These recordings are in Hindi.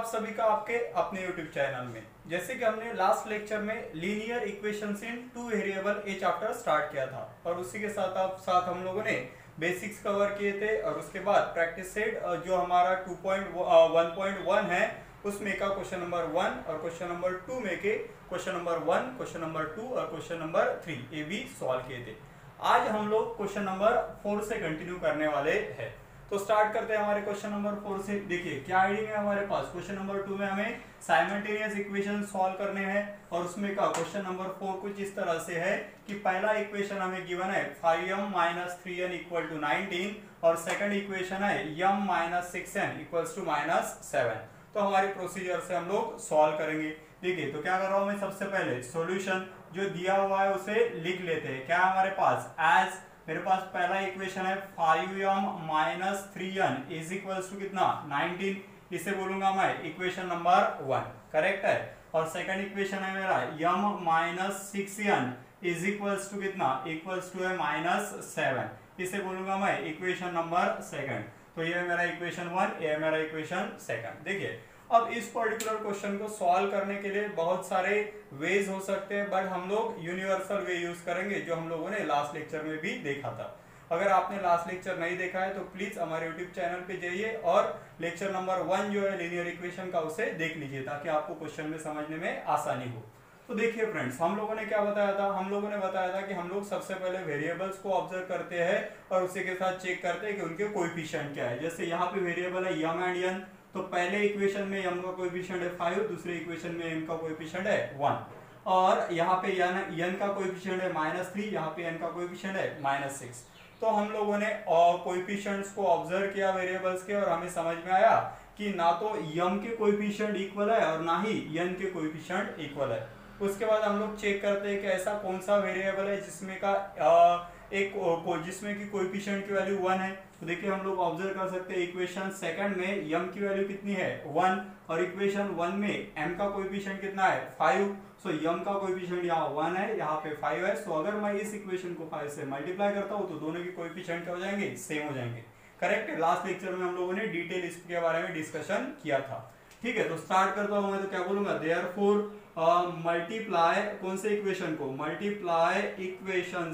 सभी का आपके अपने YouTube चैनल में। जैसे कि हमने लास्ट लेक्चर में लीनियर इक्वेशंस इन टू वेरिएबल ए चैप्टर स्टार्ट किया था और उसी के साथ हम लोगों ने बेसिक्स कवर किए थे और उसके बाद प्रैक्टिस सेट जो हमारा 2.1.1 है उसमें का क्वेश्चन नंबर 1 और क्वेश्चन नंबर 2 में के क्वेश्चन नंबर 1, क्वेश्चन नंबर 2 और क्वेश्चन नंबर 3 ये भी सॉल्व किए थे। आज हम लोग क्वेश्चन नंबर 4 से कंटिन्यू करने वाले हैं। तो स्टार्ट करते हैं हमारे क्वेश्चन नंबर 4 से। देखिए क्या आइडिया है हमारे पास। क्वेश्चन नंबर 2 में हमें साइमल्टेनियस इक्वेशन सॉल्व करने हैं और उसमें का क्वेश्चन नंबर 4 कुछ इस तरह से है कि पहला इक्वेशन हमें गिवन है 5m - 3n = 19 और सेकंड इक्वेशन है m - 6n = -7। तो हमारी प्रोसीजर से हम लोग सॉल्व करेंगे। देखिए तो क्या कर रहा हूं मैं, सबसे पहले सॉल्यूशन जो दिया हुआ है उसे लिख लेते हैं। क्या हमारे पास एज मेरे पास पहला इक्वेशन है 5m - 3n = कितना 19, इसे बोलूंगा मैं इक्वेशन नंबर 1, करेक्ट है। और सेकंड इक्वेशन है मेरा m - 6n = कितना -7, इसे बोलूंगा मैं इक्वेशन नंबर 2। तो ये है मेरा इक्वेशन 1, ये है मेरा इक्वेशन 2। देखिए अब इस पर्टिकुलर क्वेश्चन को सॉल्व करने के लिए बहुत सारे वेज हो सकते हैं, बट हम लोग यूनिवर्सल वे यूज करेंगे जो हम लोगों ने लास्ट लेक्चर में भी देखा था। अगर आपने लास्ट लेक्चर नहीं देखा है तो प्लीज हमारे यूट्यूब चैनल पे जाइए और लेक्चर नंबर 1 जो है लीनियर इक्वेशन का उसे देख लीजिए ताकि आपको क्वेश्चन में समझने में आसानी हो। तो देखिए फ्रेंड्स, हम लोगों ने क्या बताया था, हम लोगों ने बताया था कि हम लोग सबसे पहले वेरिएबल्स को ऑब्जर्व करते हैं और उसी के साथ चेक करते हैं कि उनके कोएफिशिएंट क्या है। जैसे यहाँ पे वेरिएबल है m एंड n, तो पहले इक्वेशन में m का कोएफिशिएंट है 5, दूसरे इक्वेशन में m का कोएफिशिएंट है 1 और यहाँ पे n का कोएफिशिएंट है -3, यहाँ पे n का कोएफिशिएंट है -6। तो हम लोगों ने कोएफिशिएंट्स को ऑब्जर्व किया वेरिएबल्स के और हमें समझ में आया कि ना तो m के कोएफिशिएंट इक्वल है और ना ही n के कोएफिशिएंट इक्वल है। उसके बाद हम लोग चेक करते हैं कि ऐसा कौन सा वेरिएबल है जिसमें का जिसमें की कोएफिशिएंट की वैल्यू 1 है। तो देखिए हम लोग ऑब्जर्व कर सकते हैं इक्वेशन सेकंड में m की वैल्यू कितनी है 1 और इक्वेशन 1 में m का कोएफिशिएंट कितना है 5। सो m का कोएफिशिएंट यहाँ 1 है, यहाँ पे 5 है। सो अगर मैं इस इक्वेशन को 5 से मल्टीप्लाई करता हूँ तो दोनों के कोएफिशिएंट क्या हो जाएंगे, सेम हो जाएंगे, करेक्ट है। लास्ट लेक्चर में हम लोगों ने डिटेल इसके बारे में डिस्कशन किया था। ठीक है, तो स्टार्ट करता हूँ मैं। तो क्या बोलूंगा, देयरफॉर मल्टीप्लाई कौन से इक्वेशन को, multiply equation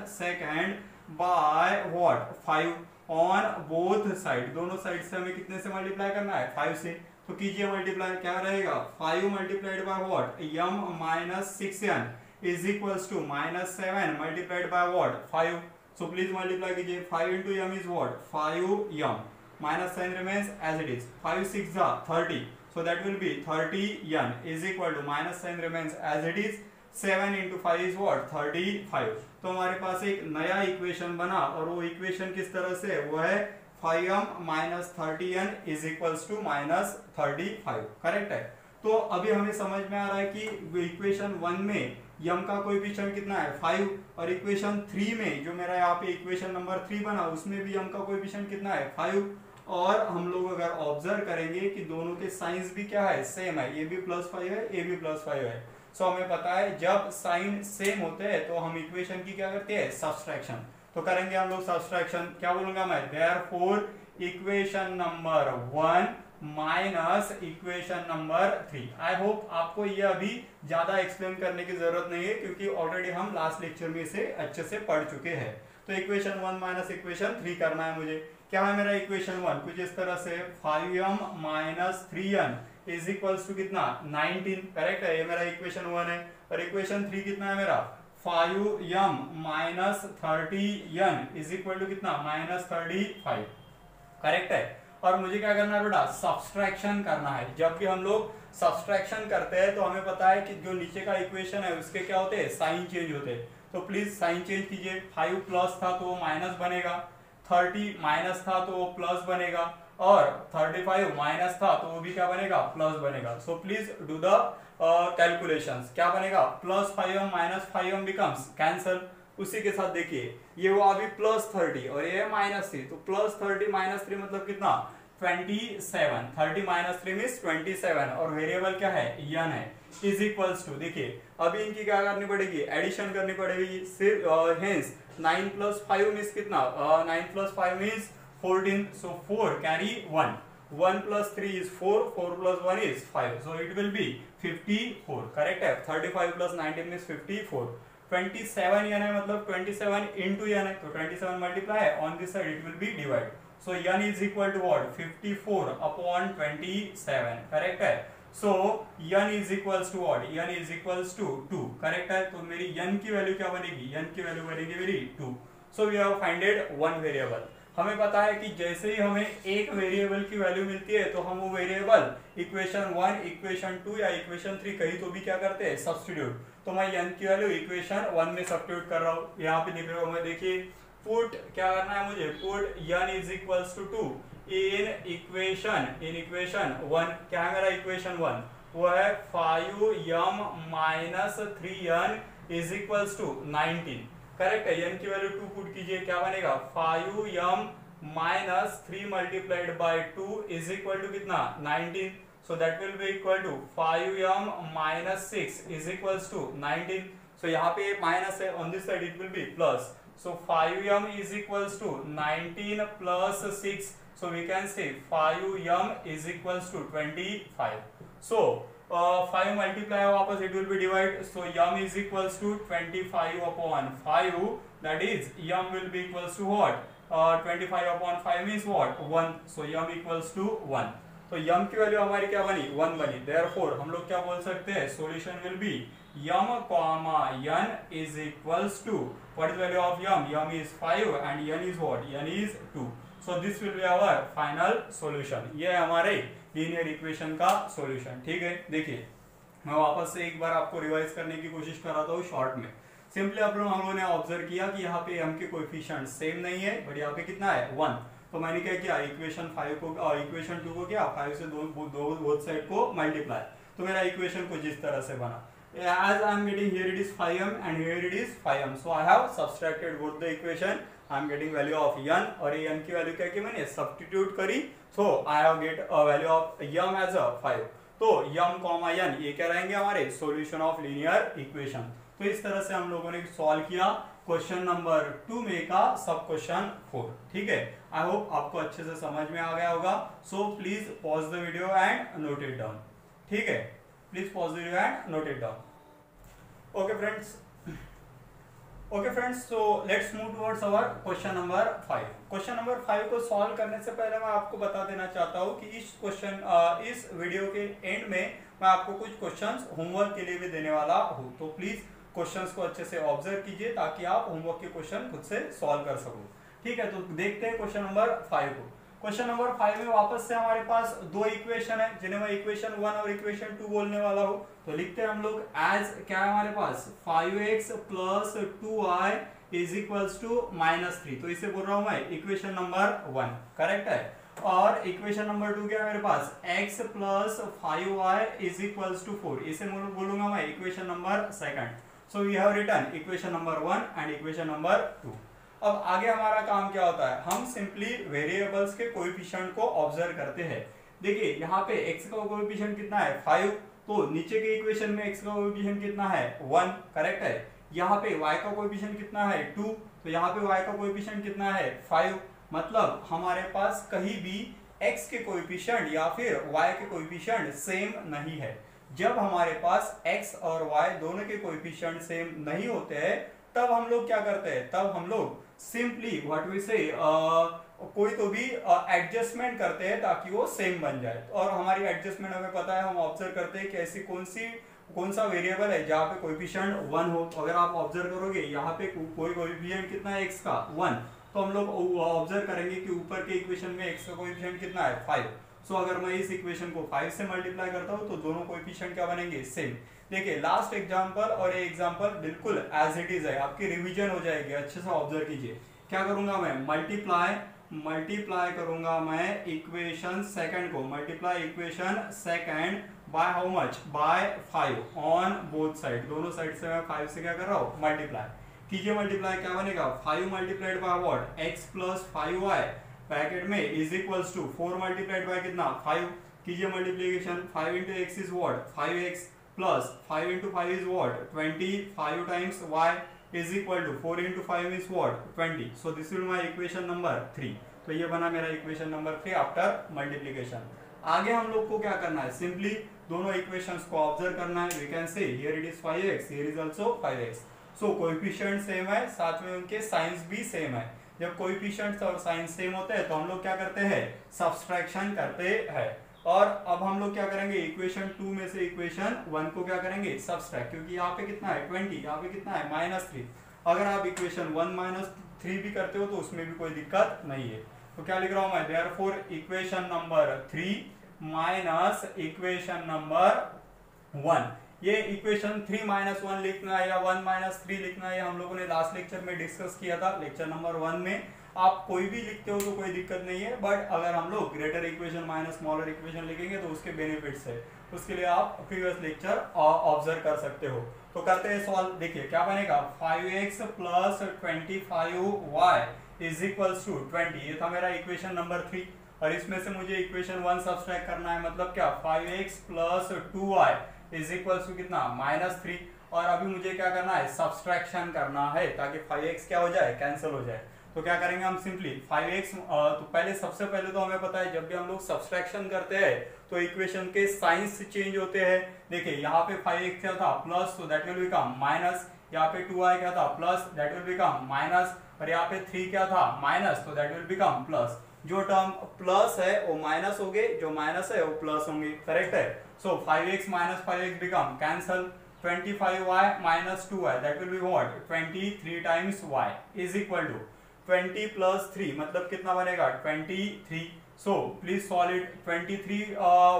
second by what 5 on both side. दोनों साइड से हमें कितने से मल्टीप्लाई करना है 5 से। तो कीजिए मल्टीप्लाई, क्या रहेगा 5 multiplied by what m - 6n = -7 multiplied by what 5। So please multiply कीजिए। 5 into m is what 5m minus sign remains as it is, 5 6 30, so that will be 30n = minus sign remains as it is, 7 into 5 is what 35। तो हमारे पास एक नया इक्वेशन बना और वो इक्वेशन किस तरह से, वो है 5m - 30n = -35, करेक्ट है। तो अभी हमें समझ में आ रहा है कि इक्वेशन 1 में m का कोएफिशिएंट कितना है 5 और इक्वेशन 3 में जो मेरा यहाँ पे इक्वेशन नंबर 3 बना उसमें भी m का कोएफिशिएंट कितना है 5। और हम लोग अगर ऑब्जर्व करेंगे कि दोनों के साइंस भी क्या है, सेम है, ये भी +5 है, ये भी +5 है। सो हमें पता है जब साइन सेम होते हैं तो हम इक्वेशन की क्या करते हैं, सब्सट्रैक्शन। तो करेंगे हम लोग सब्सट्रैक्शन। क्या बोलूंगा मैं, therefore equation number 1 minus equation number 3। I hope आपको ये अभी ज्यादा एक्सप्लेन करने की जरूरत नहीं है क्योंकि ऑलरेडी हम लास्ट लेक्चर में इसे अच्छे से पढ़ चुके हैं। तो इक्वेशन 1 माइनस इक्वेशन 3 करना है मुझे। क्या है मेरा इक्वेशन 1, कुछ इस तरह से 5m - 3n = कितना 19, करेक्ट है। ये मेरा इक्वेशन 1 है और इक्वेशन 3 कितना है मेरा 5m - 30n = कितना -35, करेक्ट है। और मुझे क्या करना है बेटा, सब्सट्रैक्शन करना है। जब भी हम लोग सब्सट्रैक्शन करते हैं तो हमें पता है कि जो नीचे का इक्वेशन है उसके क्या होते हैं, साइन चेंज होते हैं। तो प्लीज साइन चेंज कीजिए। 5 प्लस था तो वो माइनस बनेगा, 30 माइनस था तो वो प्लस बनेगा और 35 माइनस था तो वो भी क्या बनेगा, प्लस बनेगा। So please do the calculations. क्या बनेगा, +5m - 5m बिकम्स कैंसल। उसी के साथ देखिए ये वो अभी +30 और ये -3, तो +30 - 3 मतलब कितना 27। 30 - 3 मीन्स 27 और वेरिएबल क्या है n है = देखिए अभी इनकी क्या करनी पड़ेगी, एडिशन करनी पड़ेगी। हेंस 9 + 5 मीन्स कितना 9 + 5 means 14। So 4 carry 1 1 plus 3 is 4, 4 plus 1 is 5, so it will be 54, correct है. 35 plus 19 is 54. 27 n है, मतलब 27 into n है, तो 27 multiply है, on this side it will be divide, so n is equal to what, 54 upon 27, correct है. so n is equals to what, n is equals to 2, correct है. तो मेरी n की वैल्यू क्या बनेगी, n की वैल्यू बनेगी मेरी 2. so we have फाइंडेड one variable. हमें पता है कि जैसे ही हमें एक वेरिएबल की वैल्यू मिलती है तो हम वो वेरिएबल इक्वेशन 1, इक्वेशन 2 या इक्वेशन 3 कहीं तो भी क्या करते हैं, सब्स्टिट्यूट. तो मैं n की वैल्यू इक्वेशन 1 में सब्स्टिट्यूट कर रहा हूँ, यहाँ पे लिख रहा हूँ मैं. देखिए पुट क्या करना है मुझे, put n is equals to 2 in equation 1. क्या है मेरा इक्वेशन 1, वो है 5m minus 3n is equals to 19, correct है. n की वैल्यू 2 पुट कीजिए, क्या बनेगा, 5m minus 3 multiplied by 2 is equal to कितना, 19. So that will be equal to 5m minus 6 is equals to 19. So यहाँ पे माइनस है, on this side it will be plus. So 5m is equals to 19 plus 6, so we can say 5m is equals to 25. so 5 multiply वापस it will be divide, so m is equals to 25 upon 5, that is m will be equals to what, 25 upon 5 means what, 1, so m equals to 1. तो m की वैल्यू हमारी क्या बनी, 1 बनी. therefore हम लोग क्या बोल सकते हैं, solution will be m comma n is equals to, what is the value of m is 5 and n is what, n is 2. so this will be our final solution. ये है हमारे लीनियर इक्वेशन का सॉल्यूशन, ठीक है. देखिए मैं वापस से एक बार आपको रिवाइज करने की कोशिश कर रहा था शॉर्ट में. सिंपली आप लोगों ने ऑब्जर्व किया कि यहाँ पे m के कोएफिशिएंट सेम नहीं है, बट यहाँ पे कितना है, 1. तो मैंने क्या किया, इक्वेशन 5 को इक्वेशन 2 को क्या 5 से बोथ साइड को मल्टीप्लाई. तो मेरा इक्वेशन कुछ इस तरह से बना. as I am getting here it is 5m and here it is 5m, so I have subtracted both the equation. I am getting value of n और ये n की वैल्यू क्या की मैंने सब्स्टिट्यूट करी, so I have get a value of m as a 5. तो m कॉमा n ये क्या रहेंगे हमारे सॉल्यूशन ऑफ लीनियर इक्वेशन. तो इस तरह से हम लोगों ने सॉल्व किया क्वेश्चन नंबर 2 में का सब क्वेश्चन 4, ठीक है. आई होप आपको अच्छे से समझ में आ गया होगा. So please pause the video and note it down, ठीक है. Please pause the video and note it down. Okay friends, so let's move towards our question number 5. Question number 5 को सॉल्व करने से पहले मैं आपको बता देना चाहता हूँ कि इस वीडियो के एंड में मैं आपको कुछ क्वेश्चंस होमवर्क के लिए भी देने वाला हूँ. तो प्लीज क्वेश्चंस को अच्छे से ऑब्जर्व कीजिए ताकि आप होमवर्क के क्वेश्चन खुद से सॉल्व कर सको, ठीक है. तो देखते हैं क्वेश्चन नंबर 5 को. क्वेश्चन नंबर 5 में वापस से हमारे पास दो इक्वेशन है जिन्हें मैं इक्वेशन 1 और इक्वेशन 2 बोलने वाला हूँ. तो लिखते हैं हम लोग एज क्या है हमारे पास 5x plus 2y is equals to -3. तो इसे बोल रहा हूँ मैं इक्वेशन नंबर 1, करेक्ट है. और इक्वेशन नंबर 2 क्या है मेरे पास x plus 5y is equals to 4. इसे बोलूंगा मैं equation number 2. So we have written equation number 1 and equation number 2. अब आगे हमारा काम क्या होता है, हम सिंपली वेरिएबल्स के कोएफिशिएंट को ऑब्जर्व करते हैं. देखिए यहाँ पे x का कोएफिशिएंट कितना है 5, तो नीचे के इक्वेशन में x का कोएफिशिएंट कितना है 1, करेक्ट है. यहाँ पे y का कोएफिशिएंट कितना है 2, तो यहाँ पे y का कोएफिशिएंट कितना है 5. मतलब हमारे पास कहीं भी x के कोएफिशिएंट या फिर y के कोएफिशिएंट सेम नहीं है. जब हमारे पास x और y दोनों के कोएफिशिएंट सेम नहीं होते हैं तब हम लोग क्या करते हैं, तब हम लोग सिंपली व्हाट वी से कोई तो भी एडजस्टमेंट करते हैं ताकि वो सेम बन जाए. और हमारी एडजस्टमेंट हमें पता है, हम ऑब्जर्व करते हैं कि ऐसी कौन सा वेरिएबल है जहाँ पे कोएफिशिएंट 1 हो. तो अगर आप ऑब्जर्व करोगे यहाँ पे कोई कोएफिशिएंट कितना है x का 1, तो हम लोग ऑब्जर्व करेंगे कि ऊपर के इक्वेशन में x का कोएफिशिएंट कितना है 5. सो अगर मैं इस इक्वेशन को 5 से मल्टीप्लाई करता हूँ तो दोनों कोएफिशिएंट क्या बनेंगे सेम. देखिए लास्ट एग्जांपल और ये एग्जांपल बिल्कुल एज इट इज है, आपकी रिवीजन हो जाएगी. अच्छे से ऑब्जर्व कीजिए. क्या करूंगा मैं मल्टीप्लाई करूंगा मैं इक्वेशन सेकंड को, multiply equation second by how much, by 5 on both side. दोनों साइड से मैं 5 से क्या कर रहा हूँ मल्टीप्लाई कीजिए. मल्टीप्लाई क्या बनेगा 5 multiplied by what x plus 5y bracket में is equals to 4 multiplied by कितना 5 कीजिए multiplication. 5 into x is what 5x plus 5 into 5 is what 20. 5 times y is equal to 4 into 5 is what 20. So this will be my equation number 3. तो ये बना मेरा इक्वेशन नंबर 3 आफ्टर मल्टीप्लीकेशन। आगे हम लोग को क्या करना है, सिंपली दोनों इक्वेशंस को ऑब्जर्व करना है। We can say here it is 5x, here is also 5x। So coefficient same है, साथ में उनके साइंस भी सेम है। जब कोएफिशिएंट्स और साइंस सेम होते हैं तो हम लोग क्या करते हैं, सब्सट्रैक्शन करते हैं। और अब हम लोग क्या करेंगे, इक्वेशन 2 में से इक्वेशन 1 को क्या करेंगे, सब्सट्रैक्ट, क्योंकि यहाँ पे कितना है 20, यहाँ पे कितना है -3। अगर आप इक्वेशन 1 - 3 भी करते हो तो उसमें भी कोई दिक्कत नहीं है। तो क्या लिख रहा हूं मैं, therefore equation number 3 minus equation number 1। ये इक्वेशन 3 - 1 लिखना है या 1 - 3 लिखना है, हम लोगों ने लास्ट लेक्चर में डिस्कस किया था, लेक्चर नंबर 1 में। आप कोई भी लिखते हो तो कोई दिक्कत नहीं है, बट अगर हम लोग greater equation minus smaller equation लिखेंगे तो उसके बेनिफिट्स है, उसके लिए आप प्रीवियस लेक्चर ऑब्जर्व कर सकते हो। तो करते हैं सॉल्व। देखिए क्या बनेगा, 5x + 25y is equals to 20। ये था मेरा इक्वेशन नंबर 3 और इसमें से मुझे इक्वेशन 1 सब्सट्रैक्ट करना है। मतलब क्या, 5x + 2y is equals to कितना, -3। और अभी मुझे क्या करना है, सब्सट्रैक्शन करना है ताकि 5x क्या हो जाए, कैंसिल हो जाए। तो क्या करेंगे हम, सिंपली 5x, तो पहले सबसे पहले तो हमें पता है जब भी हम लोग सब्सट्रैक्शन करते हैं तो इक्वेशन के साइंस चेंज होते हैं। देखिए यहाँ पे 5x क्या था, प्लस, तो दैट विल बिकम माइनस। यहाँ पे 2y क्या था, plus, that will become minus. और यहाँ पे 3 क्या था, माइनस, तो दैट विल बिकम प्लस। जो टर्म प्लस है वो माइनस हो गए, जो माइनस है वो प्लस होंगे, करेक्ट है। So 5x - 5x become cancel. 25y - 2y that will be what, 23 times y is equal to 20 + 3 मतलब कितना बनेगा, 23। So please solve it. 23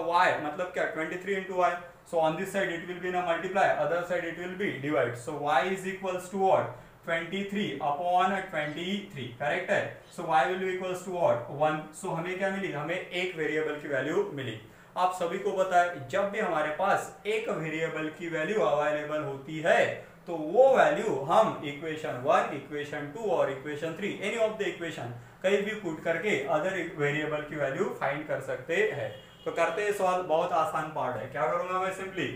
y मतलब क्या, 23 into y। So on this side it will be ना multiply, other side it will be divide. So y is equals to what, 23 upon 23, correct है। So y will be equals to what, 1। So हमें क्या मिली, हमें एक वेरिएबल की वैल्यू मिली। आप सभी को पता है जब भी हमारे पास एक वेरिएबल की वैल्यू अवेलेबल होती है तो वो वैल्यू हम इक्वेशन 1, इक्वेशन 2 और equation 3 any of the equation कहीं भी पुट करके अदर वेरिएबल की वैल्यू फाइंड कर सकते हैं। तो करते हैं सॉल्व, बहुत आसान पार्ट है। क्या करूंगा मैं, सिंपली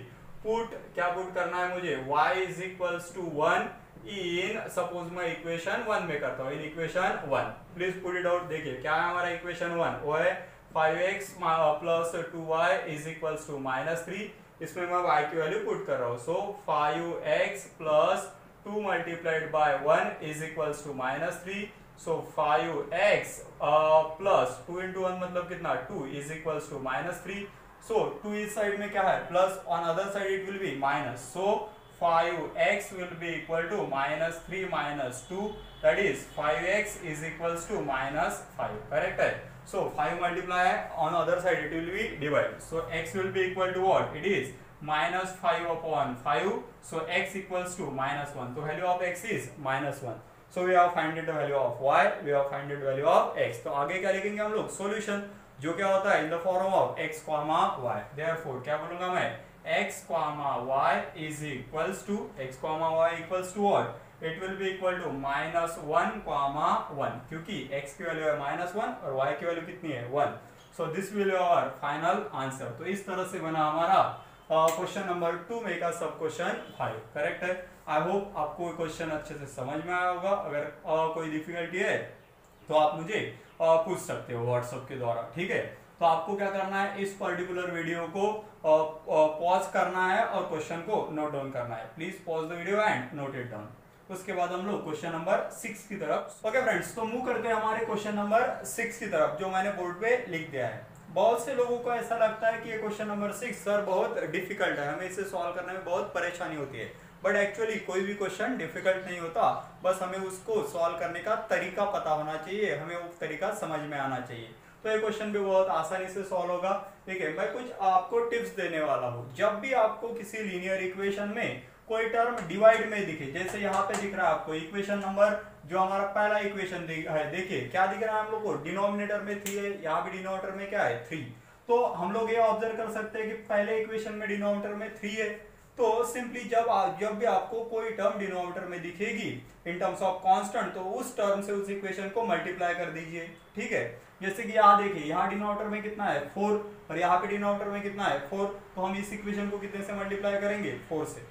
क्या पुट करना है मुझे, y is equals to 1 in, suppose मैं इक्वेशन 1 में करता हूँ, in equation 1 please put it out. देखिए क्या है हमारा इक्वेशन 1, वो है 5x + 2y is equals to -3। इसमें मैं y की वैल्यू पुट कर रहा हूँ। So 5x + 2 × 1 is equals to -3। So 5x + 2 × 1 मतलब कितना, 2 इज इक्वल्स टू -3। सो 2 इस साइड में क्या है, plus, on other side it will B minus. So 5x will be equal to -3 - 2, that is 5x is equals to -5, correct है। So 5 multiply on other side it will be divide. So x will be equal to what? It is -5 upon 5. So x equals to -1. So value of x is -1. So we have found the value of y. We have found the value of x. तो आगे क्या लिखेंगे हम लोग, solution, जो क्या होता है in the form of x, y. Therefore क्या बोलूंगा मैं, x, y is equals to what? It will be equal to -1, 1, क्योंकि x की वैल्यू है -1 और y की वैल्यू कितनी है, 1। So this will be our final answer. तो इस तरह से बना हमारा क्वेश्चन नंबर 2 में का सब क्वेश्चन 5, करेक्ट है। आई होप आपको क्वेश्चन अच्छे से समझ में आया होगा। अगर कोई डिफिकल्टी है तो आप मुझे पूछ सकते हो व्हाट्सएप के द्वारा, ठीक है। तो आपको क्या करना है, इस पर्टिकुलर वीडियो को पॉज करना है और क्वेश्चन को नोट डाउन करना है। Please pause the video and note it down. उसके बाद हम लोग क्वेश्चन नंबर 6 की तरफ। ओके फ्रेंड्स, तो मूव करते हैं हमारे क्वेश्चन नंबर 6 की तरफ, जो मैंने बोर्ड पे लिख दिया है। बहुत से लोगों को ऐसा लगता है कि ये क्वेश्चन नंबर 6 सर बहुत डिफिकल्ट है, हमें इसे सॉल्व करने में बहुत परेशानी होती है। बट एक्चुअली कोई भी क्वेश्चन डिफिकल्ट नहीं होता, बस हमें उसको सॉल्व करने का तरीका पता होना चाहिए, हमें वो तरीका समझ में आना चाहिए। तो ये क्वेश्चन भी बहुत आसानी से सॉल्व होगा। ठीक है, मैं कुछ आपको टिप्स देने वाला हूँ। जब भी आपको किसी लीनियर इक्वेशन में कोई टर्म डिवाइड में दिखे, जैसे यहाँ पे दिख रहा है आपको इक्वेशन नंबर, जो हमारा पहला इक्वेशन है, देखिए क्या दिख रहा है हम लोग को, डिनोमिनेटर में 3 है, यहाँ भी डिनोमिनेटर में क्या है, 3। तो हम लोग ये ऑब्जर्व कर सकते हैं कि पहले इक्वेशन में डिनोमिनेटर में 3 है। तो सिंपली जब भी आपको कोई टर्म डिनोमिनेटर में दिखेगी इन टर्म्स ऑफ कांस्टेंट, तो उस टर्म से उस इक्वेशन को मल्टीप्लाई कर दीजिए। ठीक है, जैसे कि यहाँ देखिए, यहाँ डिनोमिनेटर में कितना है, 4, और यहाँ पे डिनोमिनेटर में कितना है, 4। तो हम इस इक्वेशन को कितने से मल्टीप्लाई करेंगे, 4 से।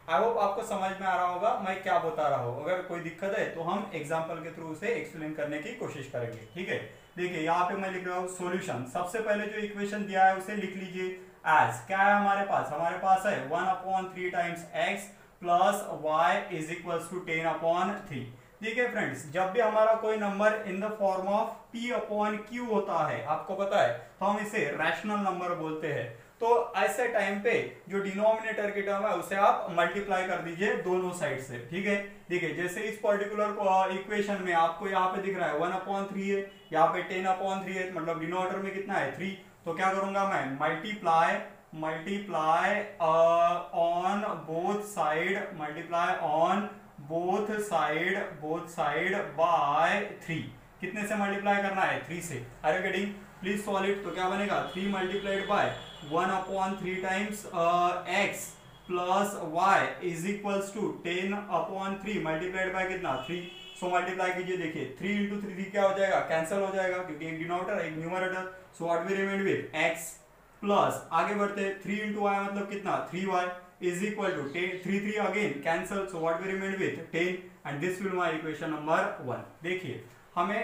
आई होप आपको समझ में आ रहा होगा मैं क्या बता रहा हूँ। अगर कोई दिक्कत है तो हम एग्जाम्पल के थ्रू उसे एक्सप्लेन करने की कोशिश करेंगे। ठीक है, देखिए यहाँ पे मैं लिख रहा हूँ सॉल्यूशन। सबसे पहले जो इक्वेशन दिया है उसे लिख लीजिए एज, क्या है हमारे पास है 1/3 times X plus Y is equal to 10/3। देखिए फ्रेंड्स, जब भी हमारा कोई number in the form of p/q होता है, आपको पता है, तो हम इसे रैशनल नंबर बोलते हैं। तो ऐसे टाइम पे जो डिनोमिनेटर की टर्म है उसे आप मल्टीप्लाई कर दीजिए दोनों साइड से। ठीक है, देखिए जैसे इस पर्टिकुलर इक्वेशन में आपको यहाँ पे दिख रहा है 1/3 है, यहाँ पे 10/3 है, मतलब डिनोमिनेटर में कितना है 3। तो क्या करूंगा मैं, multiply on both side by 3। कितने से मल्टीप्लाई करना है, 3 से। Are you getting? Please solve it. तो क्या बनेगा 3 multiplied by 1/3 times x plus Y is equals to 10/3 multiplied by कितना 3। सो मल्टीप्लाई कीजिए, देखिए 3 into 3 क्या हो जाएगा, कैंसिल हो जाएगा क्योंकि एक डिनोमिनेटर एक numerator. So what we remain with x plus, आगे बढ़ते 3 into y मतलब कितना 3y is equal to 10, 3 again cancel. So what we remain with 10 and this will my equation number 1। देखिए हमें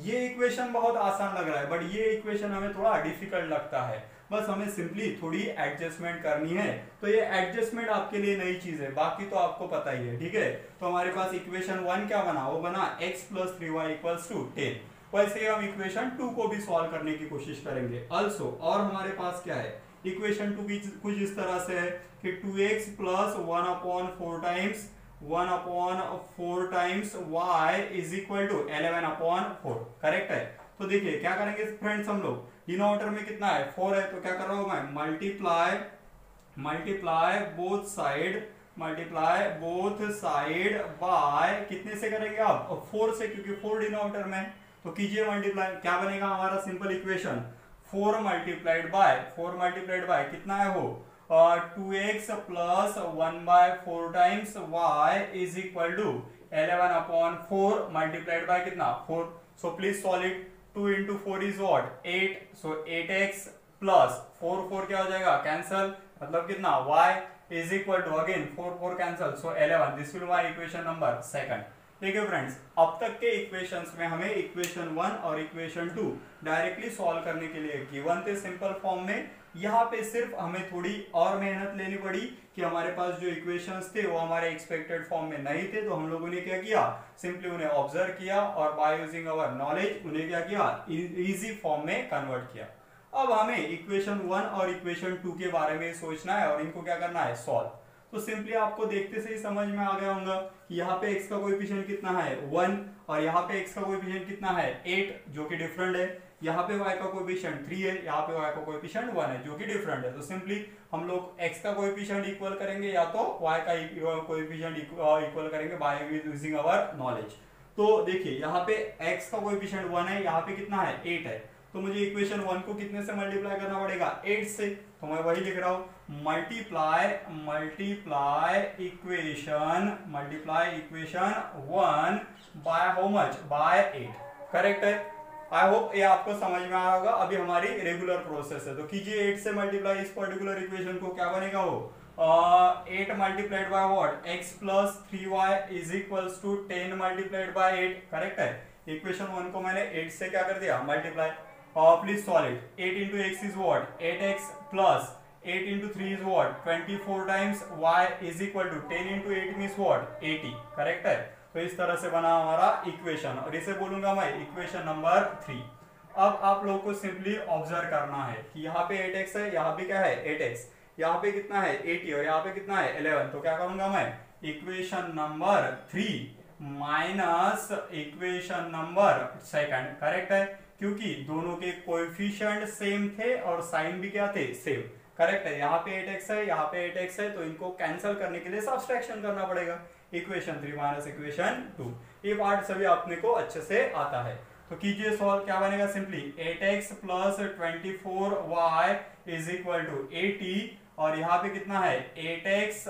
ये इक्वेशन बहुत आसान लग रहा है बट ये इक्वेशन हमें थोड़ा डिफिकल्ट लगता है। बस हमें सिंपली थोड़ी एडजस्टमेंट करनी है। तो ये एडजस्टमेंट आपके लिए नई चीज है, बाकी तो आपको पता ही है। ठीक है, तो हमारे पास इक्वेशन 1 क्या बना, वो बना x plus 3y equals to 10। वैसे ही हम इक्वेशन 2 को भी सॉल्व करने की कोशिश करेंगे ऑल्सो। और हमारे पास क्या है, इक्वेशन 2 की कुछ इस तरह से है कि 2x plus 1/4 times y is equal to 11/4। Correct है। तो देखिए क्या करेंगे फ्रेंड्स, हम लोग डिनोमिनेटर में कितना है 4 है, तो क्या कर रहा हूं मैं, मल्टीप्लाई बोथ साइड बाय कितने से करेंगे आप, 4 से, क्योंकि 4 डिनोमिनेटर में। तो कीजिए मल्टीप्लाई, क्या बनेगा हमारा सिंपल इक्वेशन 4 मल्टीप्लाइड बाय कितना है वो 2x plus 1/4 times y is equal to 11/4 multiplied by कितना 4। So please solve it. 2 into 4 is what 8, so 8x plus 4 क्या हो जाएगा, कैंसल, मतलब कितना y is equal to again 4 cancel, so 11। This will my equation number 2। देखिए फ्रेंड्स, अब तक के इक्वेशंस में हमें इक्वेशन 1 और इक्वेशन 2 डायरेक्टली सॉल्व करने के लिए गिवन थे सिंपल फॉर्म में। यहाँ पे सिर्फ हमें थोड़ी और मेहनत लेनी पड़ी कि हमारे पास जो इक्वेशंस थे वो हमारे एक्सपेक्टेड फॉर्म में नहीं थे। तो हम लोगों ने क्या किया, सिंपली उन्हें ऑब्जर्व किया और बाय यूजिंग अवर नॉलेज उन्हें क्या किया, इजी फॉर्म में कन्वर्ट किया। अब हमें इक्वेशन 1 और इक्वेशन 2 के बारे में सोचना है और इनको क्या करना है, सॉल्व। तो सिंपली आपको देखते से ही समझ में आ गया होगा कि यहाँ पे x का कोएफिशिएंट कितना है 1 और यहाँ पे x का कोएफिशिएंट कितना है 8 जो कि डिफरेंट है। यहाँ पे y का कोएफिशिएंट 3 है, यहाँ पे y का कोएफिशिएंट 1 है जो कि डिफरेंट है। तो सिंपली हम लोग x का कोएफिशिएंट इक्वल करेंगे या तो y का कोएफिशिएंट इक्वल करेंगे बाय यूजिंग अवर नॉलेज। तो देखिए यहाँ पे x का कोएफिशिएंट 1 है, यहाँ पे कितना है 8 है। तो मुझे इक्वेशन 1 को कितने से मल्टीप्लाई करना पड़ेगा, 8 से। तो मैं वही लिख रहा हूं, multiply equation 1 by how much, by 8। Correct है। आई होप ये आपको समझ में आया होगा। अभी हमारी रेगुलर प्रोसेस है, तो कीजिए 8 से मल्टीप्लाई इस पर्टिकुलर इक्वेशन को, क्या बनेगा वो 8 multiplied by what, x plus 3y is equals to 10 multiplied by 8। Correct है। इक्वेशन 1 को मैंने 8 से क्या कर दिया, multiply. Please solve it. 8 into x is what, 8x plus 8 into 3 is what, 24 times y is equal to 10 into 8 means what, 80। Correct है। तो इस तरह से बना हमारा इक्वेशन और इसे बोलूंगा मैं इक्वेशन नंबर 3। अब आप लोगों को सिंपली ऑब्जर्व करना है कि यहाँ पे 8x है, यहाँ पे क्या है 8x, यहाँ पे कितना है 80 और यहाँ पे कितना है 11। तो क्या करूंगा मैं, equation number 3 minus equation number 2। Correct है, क्योंकि दोनों के कोएफिशिएंट सेम थे और साइन भी क्या थे, सेम। करेक्ट है। यहाँ पे 8x है, यहाँ पे 8x है, तो इनको कैंसिल करने के लिए सब्सट्रैक्शन करना पड़ेगा। इक्वेशन 3 माइनस इक्वेशन 2, ये पार्ट सभी अपने को अच्छे से आता है। तो कीजिए सॉल्व, क्या बनेगा, simply 8x plus 24y is equal to 80 और यहाँ पे कितना है 8x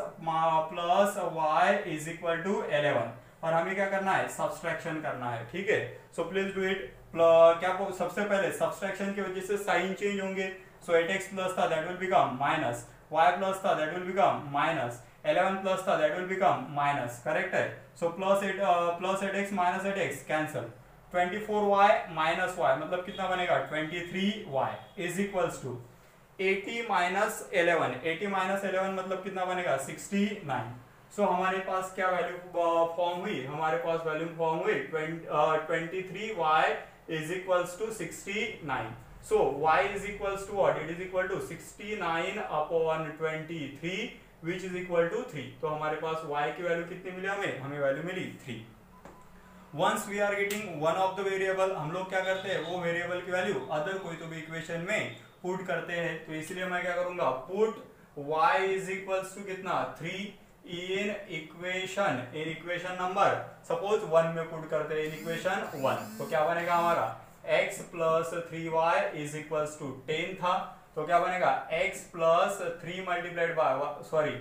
plus y is equal to 11 और हमें क्या करना है, सब्सट्रैक्शन करना है। ठीक है, सो प्लीज डू इट। क्या सबसे पहले सब्सट्रैक्शन की वजह से साइन चेंज होंगे। सो 8x प्लस था that will become minus, y plus था that will become minus, 11 plus था that will become minus, correct है। So plus 8x minus 8x cancel, 24y minus y मतलब कितना बनेगा 23y is equals to 80 minus 11, 80 minus 11 मतलब कितना बनेगा 69। सो हमारे पास क्या वैल्यू फॉर्म हुई, हमारे पास वैल्यू फॉर्म हुई 23y is equals to 69। So y is equals to what, it is equal to 69 upon 23 which is equal to 3। तो हमारे पास y की वैल्यू कितनी मिली, हमें वैल्यू मिली 3। Once we are getting one of the variable, हम लोग क्या करते हैं वो वेरिएबल की वैल्यू अदर कोई तो भी इक्वेशन में पुट करते हैं। तो इसलिए मैं क्या करूंगा, put y is equals to कितना 3 इन इक्वेशन नंबर सपोज 1 में पुट करते हैं इन इक्वेशन 1। तो क्या बनेगा हमारा x plus 3y is equals to 10 था, तो क्या बनेगा x plus 3 multiplied by sorry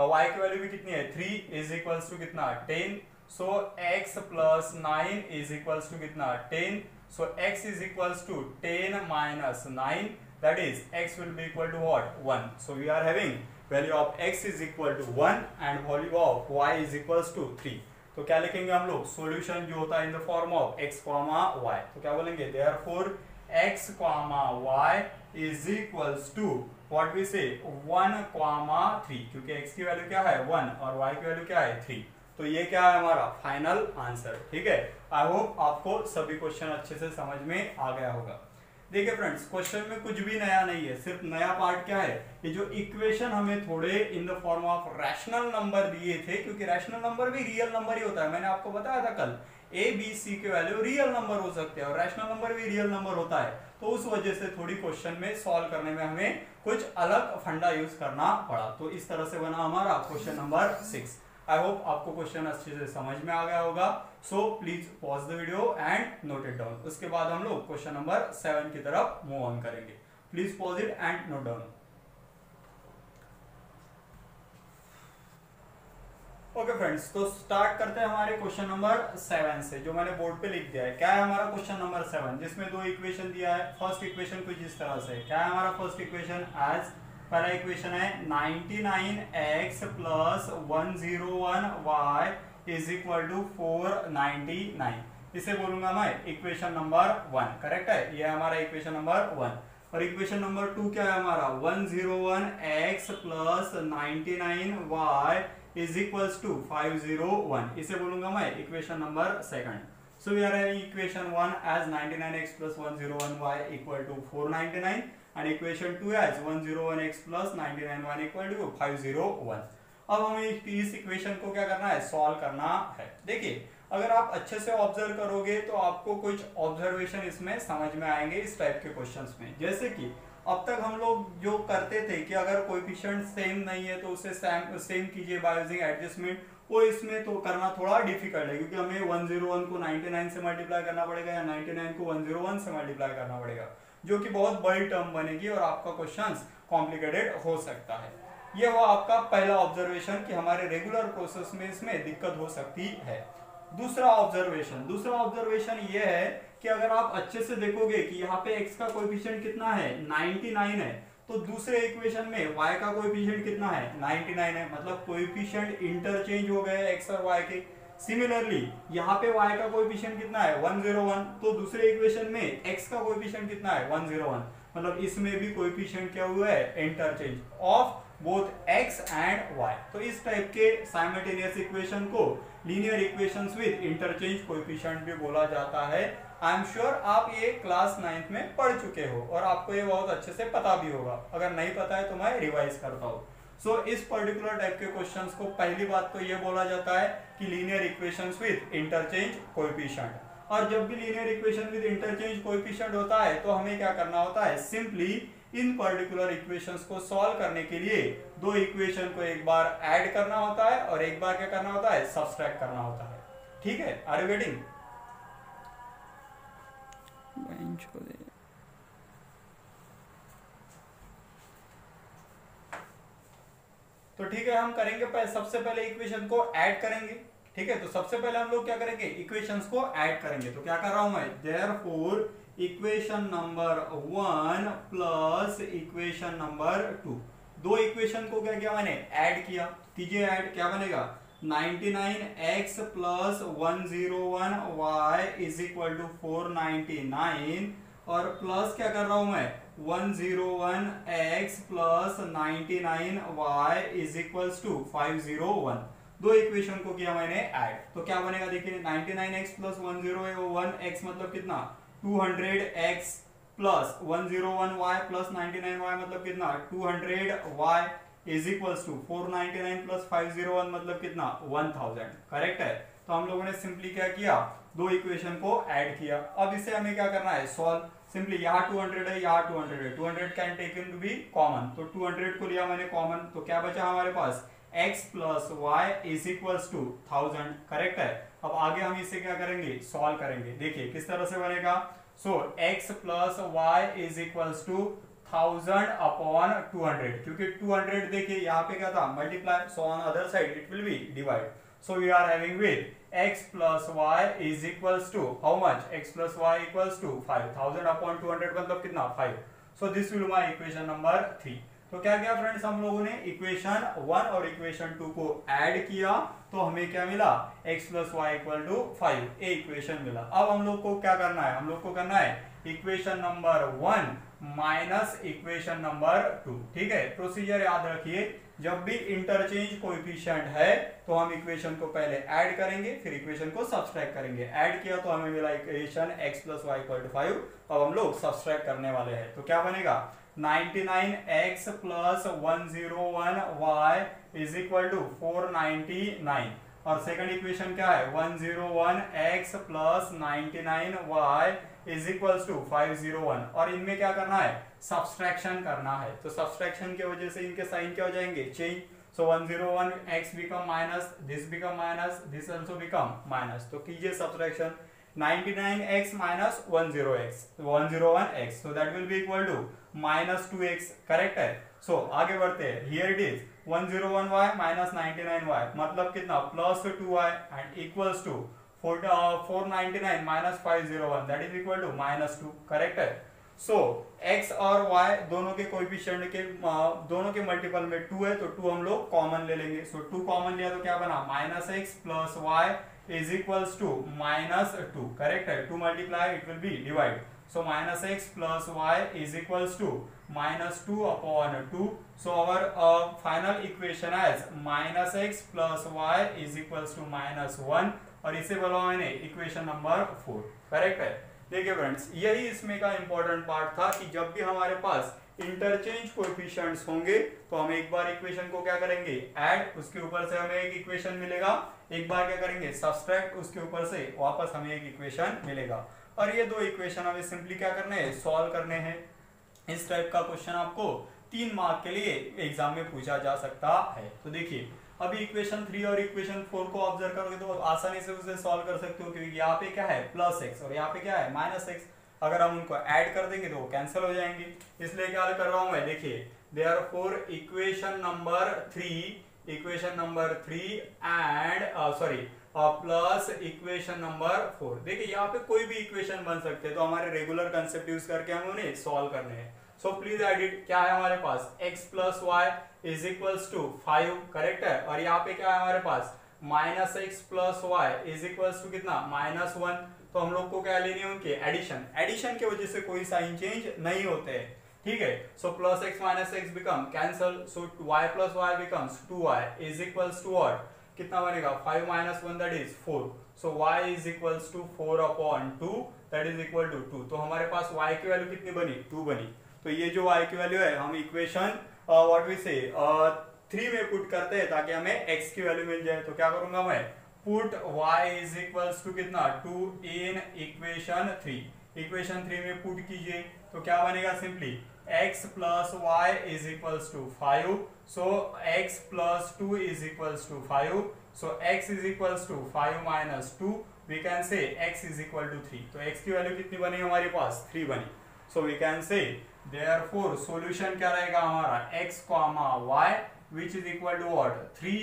y की वैल्यू भी कितनी है 3 इज इक्वल्स टू कितना 10। सो x plus 9 is equals to कितना 10। सो x is equals to 10 minus 9 that is x will be equal to what 1. So we are having value of x is equal to 1 and value of y is equals to 3. तो क्या लिखेंगे हम लोग, सॉल्यूशन जो होता है इन the form of x, y, तो क्या बोलेंगे therefore x, y is equals to what we say 1, 3 क्योंकि x की वैल्यू क्या है 1 और y की वैल्यू क्या है 3। तो ये क्या है हमारा फाइनल आंसर, ठीक है। आई होप आपको सभी क्वेश्चन अच्छे से समझ में आ गया होगा। देखिए फ्रेंड्स, क्वेश्चन में कुछ भी नया नहीं है, सिर्फ नया पार्ट क्या है, ये जो इक्वेशन हमें थोड़े इन the form of rational number दिए थे, क्योंकि रैशनल नंबर भी रियल नंबर ही होता है। मैंने आपको बताया था कल ए बी सी के वैल्यू रियल नंबर हो सकते हैं और रैशनल नंबर भी रियल नंबर होता है। तो उस वजह से थोड़ी क्वेश्चन में सॉल्व करने में हमें कुछ अलग फंडा यूज करना पड़ा। तो इस तरह से बना हमारा क्वेश्चन नंबर 6। आई होप आपको क्वेश्चन अच्छे से समझ में आ गया होगा। So please pause the video and note it down. उसके बाद हम लोग क्वेश्चन नंबर 7 की तरफ मूव ऑन करेंगे। Please pause it and note down. Okay friends, तो स्टार्ट करते हैं हमारे क्वेश्चन नंबर 7 से, जो मैंने बोर्ड पे लिख दिया है। क्या है हमारा क्वेश्चन नंबर 7, जिसमें दो इक्वेशन दिया है। फर्स्ट इक्वेशन कुछ इस तरह से, क्या है हमारा फर्स्ट इक्वेशन, एज पहला इक्वेशन है 99x plus 101y is equal to 499। इसे बोलूंगा मैं इक्वेशन नंबर 1, करेक्ट है। ये हमारा इक्वेशन नंबर 1। और इक्वेशन नंबर 2 क्या है हमारा, 101x plus 99y is equals to 501। इसे बोलूंगा मैं equation number 2। So we are having equation 1 as 99x plus 101y equal to 499 and equation 2 as 101x plus 99y equal to 501। अब हमें इस इक्वेशन को क्या करना है, सॉल्व करना है। देखिए, अगर आप अच्छे से ऑब्जर्व करोगे तो आपको कुछ ऑब्जर्वेशन इसमें समझ में आएंगे इस टाइप के क्वेश्चंस में। जैसे कि अब तक हम लोग जो करते थे कि अगर कोएफिशिएंट सेम नहीं है तो उसे सेम कीजिए बाय यूजिंग एडजस्टमेंट, वो इसमें तो करना थोड़ा डिफिकल्ट है, क्योंकि हमें 101 को 99 से मल्टीप्लाई करना पड़ेगा या 99 को 101 से मल्टीप्लाई करना पड़ेगा, जो कि बहुत बड़ी टर्म बनेगी और आपका क्वेश्चंस कॉम्प्लिकेटेड हो सकता है। ये वो आपका पहला ऑब्जर्वेशन कि हमारे रेगुलर प्रोसेस में इसमें दिक्कत हो सकती है। दूसरा ऑब्जर्वेशन ये है कि अगर आप अच्छे से देखोगे कि यहाँ पे x का कोएफिशिएंट कितना है 99 है, तो दूसरे इक्वेशन में y का कोएफिशिएंट कितना है 99 है, मतलब कोएफिशिएंट इंटरचेंज हो गए x और y के। सिमिलरली यहाँ पे y का कोएफिशिएंट कितना है 101, तो दूसरे इक्वेशन में x का कोएफिशिएंट कितना है 101, मतलब इसमें भी कोएफिशिएंट क्या हुआ है interchange of both x and y। तो इस टाइप के साइमल्टेनियस इक्वेशन को linear equations with interchange coefficient भी बोला जाता है। आई एम श्योर आप ये क्लास 9th में पढ़ चुके हो और आपको ये बहुत अच्छे से पता भी होगा। अगर नहीं पता है तो मैं रिवाइज करता हूँ। सो इस पर्टिकुलर टाइप के क्वेश्चंस को पहली बात तो ये बोला जाता है कि linear equations with interchange coefficient. और जब भी linear equation with interchange coefficient होता है तो हमें क्या करना होता है, सिंपली इन पर्टिकुलर इक्वेशंस को सॉल्व करने के लिए दो इक्वेशन को एक बार ऐड करना होता है और एक बार क्या करना होता है, सब्सट्रैक्ट करना होता है। ठीक है, आर यू गेटिंग? तो ठीक है, हम करेंगे सबसे पहले इक्वेशन को ऐड करेंगे। ठीक है, तो सबसे पहले हम लोग क्या करेंगे, इक्वेशंस को ऐड करेंगे। तो क्या कर रहा हूं मैं, therefore equation number 1 plus equation number 2, दो इक्वेशन को क्या किया मैंने, ऐड किया। कीजिए ऐड, क्या बनेगा 99x plus 101y is equal to 499 और प्लस क्या कर रहा हूं मैं 101x plus 99y is equal to 501। दो इक्वेशन को किया मैंने ऐड, तो क्या बनेगा देखिए 99x प्लस 101x मतलब कितना 200x plus 101y plus 99y मतलब कितना 200y is equals to 499 plus 501 मतलब कितना 1000। करेक्ट है। तो हम लोगों ने सिंपली क्या किया, दो इक्वेशन को ऐड किया। अब इसे हमें क्या करना है सॉल्व। सिंपली यहाँ 200 है, यहाँ 200 है, 200 can take in to be common, तो 200 को लिया मैंने कॉमन, तो क्या बचा हमारे पास x plus Y is equals to 1000। Correct है। अब आगे हम इसे क्या करेंगे सॉल्व करेंगे। देखिए किस तरह से बनेगा। So x plus Y is equals to 1000 upon 200, क्योंकि 200 देखिए यहाँ पे क्या था multiply, so on other side it will be divide. So we are having with x plus y is equals to how much, x plus y equals to 5000 upon 200 मतलब कितना 5। So this will my equation number 3। तो क्या किया फ्रेंड्स, हम लोगों ने इक्वेशन 1 और इक्वेशन 2 को ऐड किया, तो हमें क्या मिला x plus y equal to 5, a equation मिला। अब हम लोग को क्या करना है, हम लोग को करना है equation number 1 minus equation number 2। ठीक है, प्रोसीजर याद रखिए, जब भी इंटरचेंज कोएफिशिएंट है तो हम इक्वेशन को पहले ऐड करेंगे फिर इक्वेशन को सब्सट्रैक्ट करेंगे। ऐड किया तो हमें मिला equation x plus y equal to 5। अब हम लोग सब्सट्रैक्ट करने वाले हैं, तो क्या बनेगा 99x plus 101y is equal to 499 और सेकंड इक्वेशन क्या है 101x plus 99y is equal to 501 और इनमें क्या करना है सब्सट्रैक्शन करना है। तो सब्सट्रैक्शन की वजह से इनके साइन क्या हो जाएंगे change. So 101x become minus, this become minus, this also become minus. तो कीजिए subtraction 99x minus 101x, so that will be equal to minus 2x। Correct है। सो आगे बढ़ते हैं, here it is 101y minus 99y मतलब कितना plus 2y and equals to 499 minus 501 that is equal to minus 2। Correct है। सो x और y दोनों के कोएफिशिएंट के दोनों के मल्टीपल में 2 है, तो 2 हम लोग कॉमन ले लेंगे। सो 2 कॉमन लिया तो क्या बना minus x plus y is equals to minus 2। Correct है। 2 multiply it will be divide, so minus x plus y is equals to minus 2 upon 2। so our final equation as minus x plus y is equals to minus 1 और इसे बोला मैंने इक्वेशन नंबर 4। करेक्ट है। देखिए फ्रेंड्स, यही इसमें का इंपॉर्टेंट पार्ट था कि जब भी हमारे पास इंटरचेंज कोएफिशिएंट्स होंगे तो हम एक बार इक्वेशन को क्या करेंगे ऐड, उसके ऊपर से हमें एक इक्वेशन मिलेगा, एक बार क्या करेंगे सब्सट्रैक्ट, उसके ऊपर से वापस हमें एक इक्वेशन मिलेगा। और ये दो इक्वेशन हमें सिंपली क्या करने हैं सॉल्व करने हैं। इस टाइप का क्वेश्चन आपको 3 मार्क के लिए एग्जाम में पूछा जा सकता है। तो देखिए अभी इक्वेशन 3 और इक्वेशन 4 को ऑब्जर्व करोगे तो आसानी से उसे सॉल्व कर सकते हो, क्योंकि यहाँ पे क्या है प्लस एक्स और यहाँ पे क्या है माइनस एक्स। अगर हम उनको ऐड कर देंगे तो वो कैंसिल हो जाएंगे, इसलिए क्या कर रहा हूं मैं। देखिए therefore equation number 3 and sorry plus equation number 4। देखिए यहाँ पे कोई भी इक्वेशन बन सकते हैं, तो हमारे रेगुलर कंसेप्ट यूज करके हम उन्हें सॉल्व करने हैं। सो प्लीज एडिट, क्या है हमारे पास x plus Y is equals to 5। Correct है। और यहाँ पे क्या है हमारे पास minus X plus Y is equals to कितना माइनस 1। तो हम लोग को क्या लेनी है उनके एडिशन, एडिशन की वजह से कोई साइन चेंज नहीं होते हैं। ठीक है। So plus x minus x become cancel, so y plus y becomes 2y is equals to what, कितना बनेगा 5 minus 1 that is 4। So y is equals to 4 upon 2 that is equal to 2। तो हमारे पास y की वैल्यू कितनी बनी 2 बनी। तो ये जो y की वैल्यू है हम इक्वेशन व्हाट वी से 3 में पुट करते हैं ताकि हमें x की वैल्यू मिल जाए। तो क्या करूंगा मैं put y is equals to कितना 2 इन इक्वेशन 3। इक्वेशन 3 में पुट कीजिए तो क्या बनेगा simply x plus Y is equals to 5। So x plus 2 is equals to 5। So x is equals to 5 minus 2, we can say x is equal to 3। तो x की वैल्यू कितनी बनी हमारे पास 3 बनी। So we can say therefore solution क्या रहेगा हमारा x, y which is equal to what 3,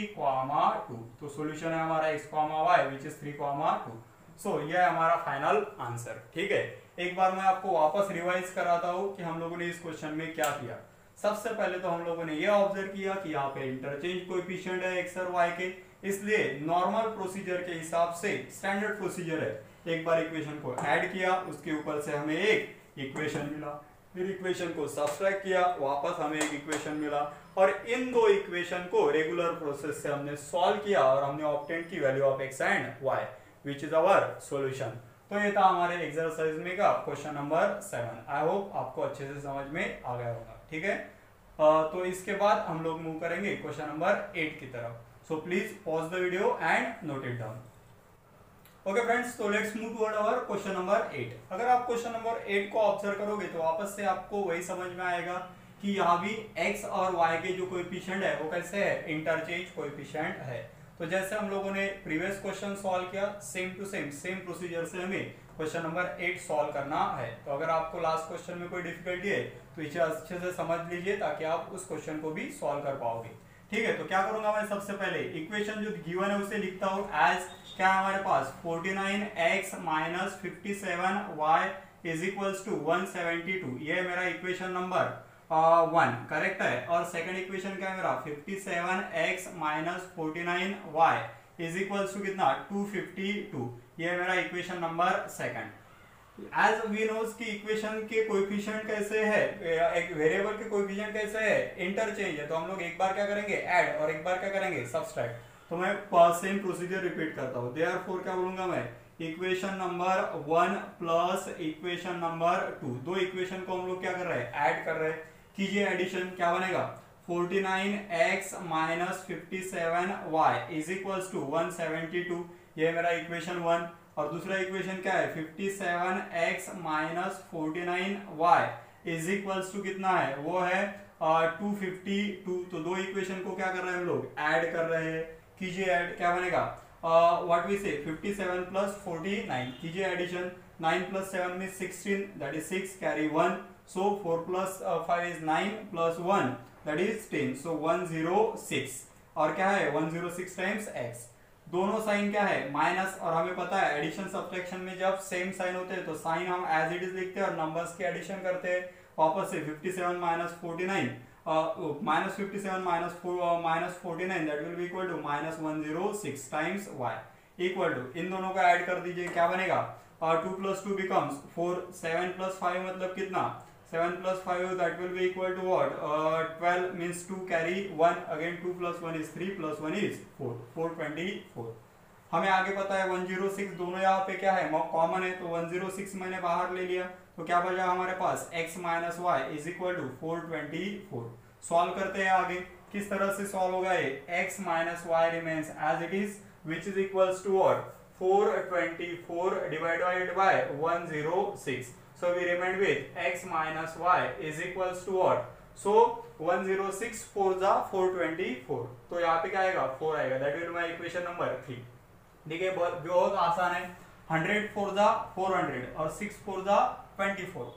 2। तो सॉल्यूशन है हमारा x, y which is 3, 2। सो यह है हमारा फाइनल आंसर। ठीक है। एक बार मैं आपको वापस रिवाइज कराता हूं कि हम लोगों ने इस क्वेश्चन में क्या किया। सबसे पहले तो हम लोगों ने ये ऑब्जर्व किया कि यहाँ पे इंटरचेंज कोएफिशिएंट है एक्स और वाई के, इसलिए नॉर्मल प्रोसीजर के हिसाब से स्टैंडर्ड प्रोसीजर है, एक बार इक्वेशन को ऐड किया, उसके ऊपर से हमें एक इक्वेशन मिला, फिर इक्वेशन को सब्ट्रैक्ट किया, वापस हमें एक इक्वेशन मिला, और इन दो इक्वेशन को रेगुलर प्रोसेस से हमने सॉल्व किया और हमने ऑब्टेन की value of x and y which is our solution. तो ये था हमारे एक्सरसाइज में का क्वेश्चन नंबर 7। आई होप आपको अच्छे से समझ में आ गया होगा, ठीक है। तो इसके बाद हम लोग मूव करेंगे क्वेश्चन नंबर 8 की तरफ। So please pause the video and note it down. Okay friends, तो let's move toward our question number 8। अगर आप क्वेश्चन नंबर 8 को ऑब्जर्व करोगे तो वापस से आपको वही समझ में आएगा कि यहाँ भी x और y के जो कोएफिशिएंट है वो कैसे है, इंटरचेंज कोएफिशिएंट है। तो जैसे हम लोगों ने प्रीवियस क्वेश्चन सॉल्व किया, सेम टू सेम प्रोसीजर से हमें क्वेश्चन नंबर 8 सॉल्व करना है। तो अगर आपको लास्ट क्वेश्चन में कोई डिफिकल्टी है तो इसे अच्छे से समझ लीजिए ताकि आप उस क्वेश्चन को भी सॉल्व कर पाओगे, ठीक है। तो क्या करूंगा मैं, सबसे पहले इक्वेशन जो गिवन है उसे लिखता हूँ एज क्या है हमारे पास 49x minus 57y is equals to 172। ये मेरा इक्वेशन नंबर 1 करेक्ट है। और सेकंड इक्वेशन क्या है मेरा 57x minus 49y is equals to कितना 252। ये है मेरा equation number second. As we knows की इक्वेशन के कोएफिशिएंट कैसे है, एक वेरिएबल के कोएफिशिएंट कैसे है, इंटरचेंज है। तो हम लोग एक बार क्या करेंगे ऐड और एक बार क्या करेंगे सब्ट्रैक्ट। तो मैं सेम प्रोसीजर रिपीट करता हूँ। देयरफॉर क्या बोलूंगा मैं, equation number 1 plus equation number 2, दो इक्वेशन को हम लोग क्या कर रहे हैं, ऐड कर रहे हैं। कीजिए एडिशन, क्या बनेगा 49x minus 57y is equals to 172। ये मेरा इक्वेशन 1। और दूसरा इक्वेशन क्या है 57x minus 49y is equals to कितना है, वो है 252। तो दो इक्वेशन को क्या कर रहे हैं हम लोग, ऐड कर रहे हैं। कीजिए ऐड, क्या बनेगा व्हाट वी से 57 प्लस 49। कीजिए एडिशन, 9 प्लस 7 में 16 that is 6, carry 1, so 4 plus 5 is 9 plus 1 that is 10, सो 106। और क्या है 106 टाइम्स x। दोनों साइन क्या है माइनस, और हमें पता है एडिशन सब्ट्रैक्शन में जब सेम साइन होते हैं तो साइन हम एज इट इज लिखते हैं और नंबर्स की एडिशन करते हैं। वापस से 57 minus 49 minus 57 minus 49 that will be equal to minus 106 times y equal to, इन दोनों को ऐड कर दीजिए, क्या बनेगा 2 plus 2 becomes 4, 7 plus 5 मतलब कितना 7 plus 5 that will be equal to what 12 means 2 carry 1 again 2 plus 1 is 3 plus 1 is 4, 424। हमें आगे पता है 106, दोनों यहाँ पे क्या है कॉमन है तो 106 मैंने बाहर ले लिया, तो क्या बचा हमारे पास x minus y is equal to 424। Solve करते हैं आगे, किस तरह से सॉल्व होगा ये, x minus y remains as it is which is equals to और 424 divided by 106। So we remained with x minus y is equals to और, सो 106 4 जा 424, तो यहाँ पे क्या आएगा 4 आएगा, that will my equation number 3। देखिए बहुत आसान है, 100 4 जा 400 और 6 4 जा 24,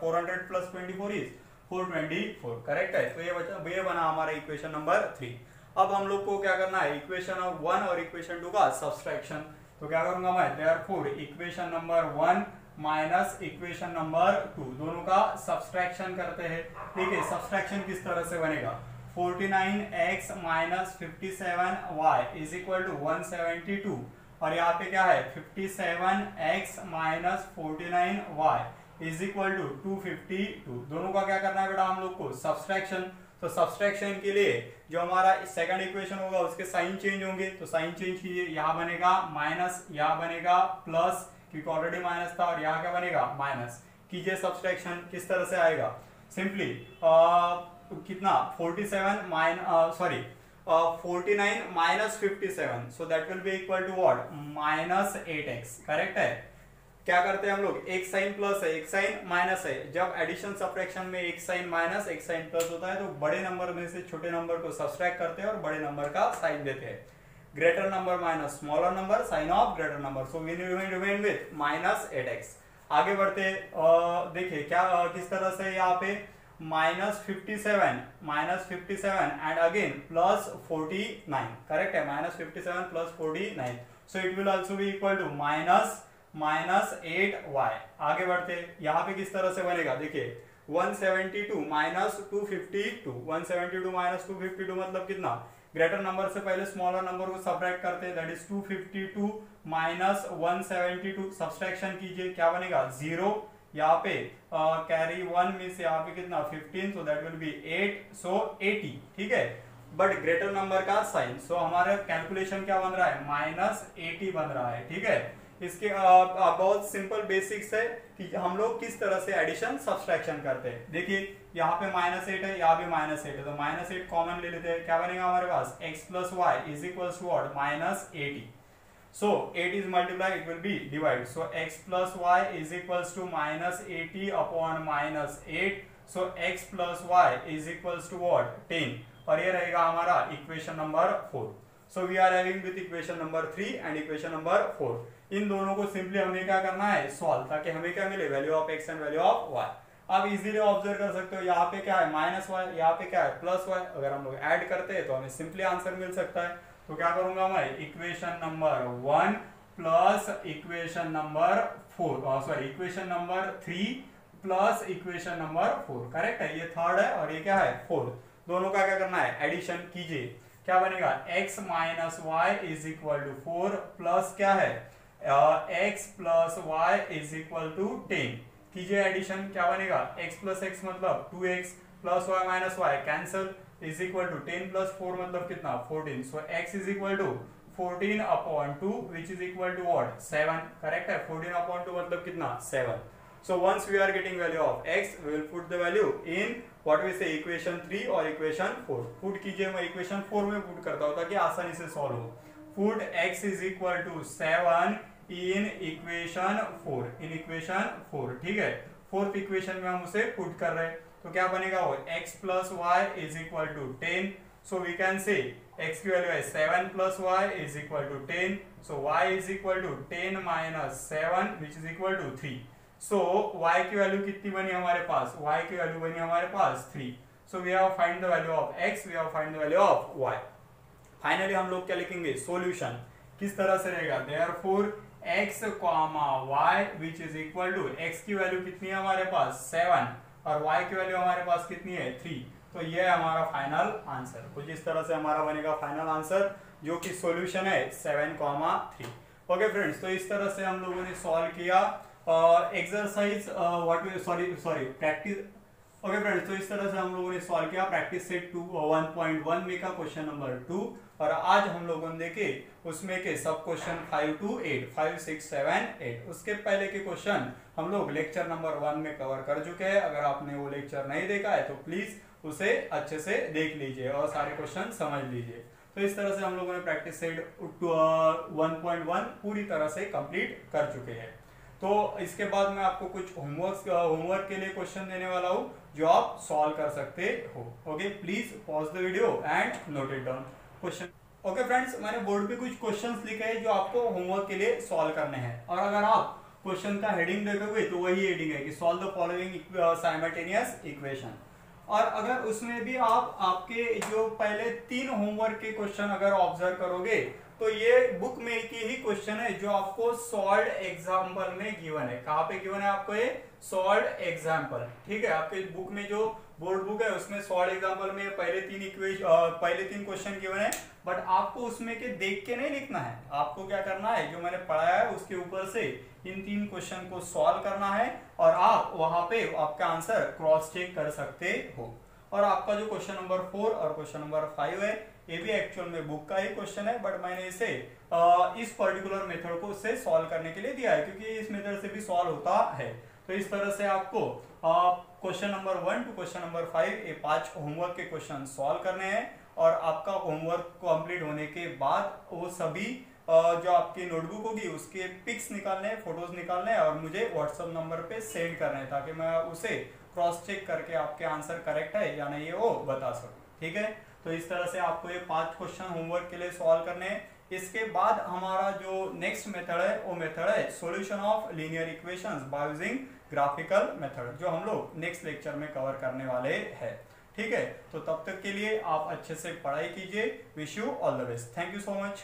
400 प्लस 24 इज 424 करेक्ट है। तो ये बना हमारा इक्वेशन नंबर 3। अब हम लोग को क्या करना है, इक्वेशन 1 और इक्वेशन 2 का सब्सट्रैक्शन। तो क्या करूंगा मैं, therefore equation number 1 minus equation number 2 दोनों का सब्सट्रैक्शन करते हैं। ठीक है, सब्सट्रैक्शन किस तरह से बनेगा, 49x minus 57y is equal to 172, और यहाँ पे क्या है 57x minus 49y is equal to 252। दोनों का क्या करना है बेटा हम लोग को, सब्सट्रैक्शन। तो सब्सट्रैक्शन के लिए जो हमारा सेकंड इक्वेशन होगा उसके साइन चेंज होंगे, तो साइन चेंज कीजिए, यहाँ बनेगा माइनस, यहाँ बनेगा प्लस क्योंकि ऑलरेडी माइनस था, और यहाँ क्या बनेगा माइनस। कीजिए सब्सट्रैक्शन, किस तरह से आएगा, सिंपली कितना 49 minus 57, so that will be equal to what minus 8x correct है। क्या करते हैं हम लोग, एक साइन प्लस है एक साइन माइनस है, जब एडिशन सब्ट्रैक्शन में एक साइन माइनस एक साइन प्लस होता है तो बड़े नंबर में से छोटे नंबर को सब्ट्रैक्ट करते हैं और बड़े नंबर का साइन देते हैं। Greater number minus smaller number, sign of greater number, so we remain with minus 8x। आगे बढ़ते देखिए क्या किस तरह से यहाँ पे minus 57 and again plus 49 correct है, minus 57 plus 49, so it will also be equal to minus 8y। आगे बढ़ते यहाँ पे किस तरह से बनेगा, देखिए 172 माइनस 252, 172 माइनस 252 मतलब कितना, ग्रेटर नंबर से पहले स्मॉलर नंबर को सब्ट्रैक्ट करते हैं, दैट इज 252 माइनस 172, सब्सट्रैक्शन कीजिए, क्या बनेगा 0, यहाँ पे कैरी 1 मीन्स यहाँ पे कितना 15, सो दैट विल बी 8, सो 80, ठीक है, बट ग्रेटर नंबर का साइन, सो हमारा कैलकुलेशन क्या बन रहा है, -80 बन रहा है, ठीक है। इसके बहुत सिंपल बेसिक्स है कि हम लोग किस तरह से एडिशन सब्सट्रैक्शन करते हैं। देखिए यहाँ पे -8 है, यहाँ भी -8 है, तो -8 कॉमन ले लेते हैं, क्या बनेगा हमारे पास, x plus Y is equal to what, -80, so 8 is multiplied, it will be divide, so x plus y is equals to -80 upon -8, so x plus y is equals to what, 10, और ये रहेगा हमारा equation number 4। So we are having with equation number 3 and equation number 4। इन दोनों को सिंपली हमें क्या करना है, सॉल्व, ताकि हमें क्या मिले, value of x and value of y। आप इजीली ऑब्जर्व कर सकते हो, यहाँ पे क्या है -y, यहाँ पे क्या है +y, अगर हम लोग ऐड करते हैं तो हमें सिंपली आंसर मिल सकता है। तो क्या करूंगा मैं, equation number 1 plus equation number 4, sorry equation number 3 plus equation number 4, correct है, ये थर्ड है और ये क्या है फोर्थ, दोनों का क्या करना है, एडिशन कीजिए, क्या बनेगा, x minus y is equal to 4 plus क्या है x plus Y is equal to 10, कीजिए एडिशन, क्या बनेगा, x प्लस एक्स मतलब 2x plus y minus y cancel is equal to 10 plus 4 मतलब कितना 14, so x is equal to 14 upon 2 which is equal to what 7, correct है, 14 अपॉन 2 मतलब कितना 7। So once we are getting value of x, we will put the value in what we say equation 3 और equation 4। Put कीजिए, मैं equation 4 में put करता हूँ ताकि आसानी से solve हो। Put x is equal to 7 in equation 4, in equation 4, ठीक है, फोर्थ इक्वेशन में हम उसे put कर रहे हैं, तो क्या बनेगा वो x plus y is equal to 10, so we can say x की वैल्यू है 7 plus y is equal to 10, so y is equal to 10 minus 7 which is equal to 3। So y की वैल्यू कितनी बनी हमारे पास, y की वैल्यू बनी हमारे पास 3, so we have find the value of x, we have find the value of y। Finally हम लोग क्या लिखेंगे, सॉल्यूशन किस तरह से रहेगा, therefore x, y which is equal to, x की वैल्यू कितनी है हमारे पास 7 और y की वैल्यू हमारे पास कितनी है 3, तो ये है हमारा फाइनल आंसर। कुछ इस तरह से हमारा बनेगा फाइनल आंसर, जो कि सॉल्यूशन है 7, 3। ओके फ्रेंड्स, तो इस तरह से हम लोगों ने सॉल्व किया एक्सरसाइज प्रैक्टिस। ओके फ्रेंड्स, तो इस तरह से हम लोगों ने सॉल्व किया प्रैक्टिस सेट 1.1 में का क्वेश्चन नंबर 2, और आज हम लोगों ने देखे उसमें के सब क्वेश्चन 5 to 8, 5, 6, 7, 8। उसके पहले के क्वेश्चन हम लोग लेक्चर नंबर 1 में कवर कर चुके हैं। अगर आपने वो लेक्चर नहीं देखा है तो प्लीज उसे अच्छे से देख लीजिए और सारे क्वेश्चन समझ लीजिए। तो इस तरह से हम लोगों ने प्रैक्टिस सेट 1.1 पूरी तरह से कंप्लीट कर चुके हैं। तो इसके बाद मैं आपको कुछ होमवर्क के लिए क्वेश्चन देने वाला हूं जो आप सॉल्व कर सकते हो। Okay, please pause the video and note it down question. Okay friends, मैंने बोर्ड पे कुछ क्वेश्चंस लिखे हैं जो आपको होमवर्क के लिए सॉल्व करने हैं, और अगर आप क्वेश्चन का हेडिंग देखोगे तो वही हेडिंग है कि solve the following simultaneous equation. और अगर उसमें भी आप आपके जो पहले 3 होमवर्क के क्वेश्चन अगर ऑब्जर्व करोगे तो ये बुक में की ही क्वेश्चन है जो आपको सॉल्व्ड एग्जाम्पल में गिवन है। कहाँ पे गिवन है आपको ये, सॉल्व्ड एग्जाम्पल, ठीक है। आपके बुक में जो बोर्ड बुक है उसमें सॉल्व्ड एग्जाम्पल में पहले 3 क्वेश्चन गिवन है, बट आपको उसमें के देख के नहीं लिखना है, आपको क्या करना है, जो मैंने पढ़ाया है उसके ऊपर से इन 3 क्वेश्चन को सॉल्व करना है, और आप वहां पे आपका आंसर क्रॉस चेक कर सकते हो। और आपका जो क्वेश्चन नंबर 4 और क्वेश्चन नंबर 5 है, ये भी एक्चुअल में बुक का ही क्वेश्चन है, बट मैंने इसे इस पर्टिकुलर मेथड को उससे सॉल्व करने के लिए दिया है, क्योंकि इस मेथड से भी सॉल्व होता है। तो इस तरह से आपको question number 1 to question number 5 ये 5 होमवर्क के क्वेश्चन सॉल्व करने हैं, और आपका होमवर्क कंप्लीट होने के बाद वो सभी जो आपकी नोटबुक होगी उसके पिक्स निकालने हैं, फोटोज निकालने हैं, और मुझे व्हाट्सएप नंबर पे सेंड करना है, ताकि मैं उसे क्रॉस चेक करके आपके आंसर करेक्ट है या नहीं है वो बता सकूं, ठीक है। तो इस तरह से आपको ये 5 क्वेश्चन होमवर्क के लिए सॉल्व करने हैं। इसके बाद हमारा जो नेक्स्ट मेथड है वो मेथड है solution of linear equations by using graphical method, जो हम लोग नेक्स्ट लेक्चर में कवर करने वाले हैं, ठीक है। तो तब तक के लिए आप अच्छे से पढ़ाई कीजिए। Wish you all the best. Thank you so much.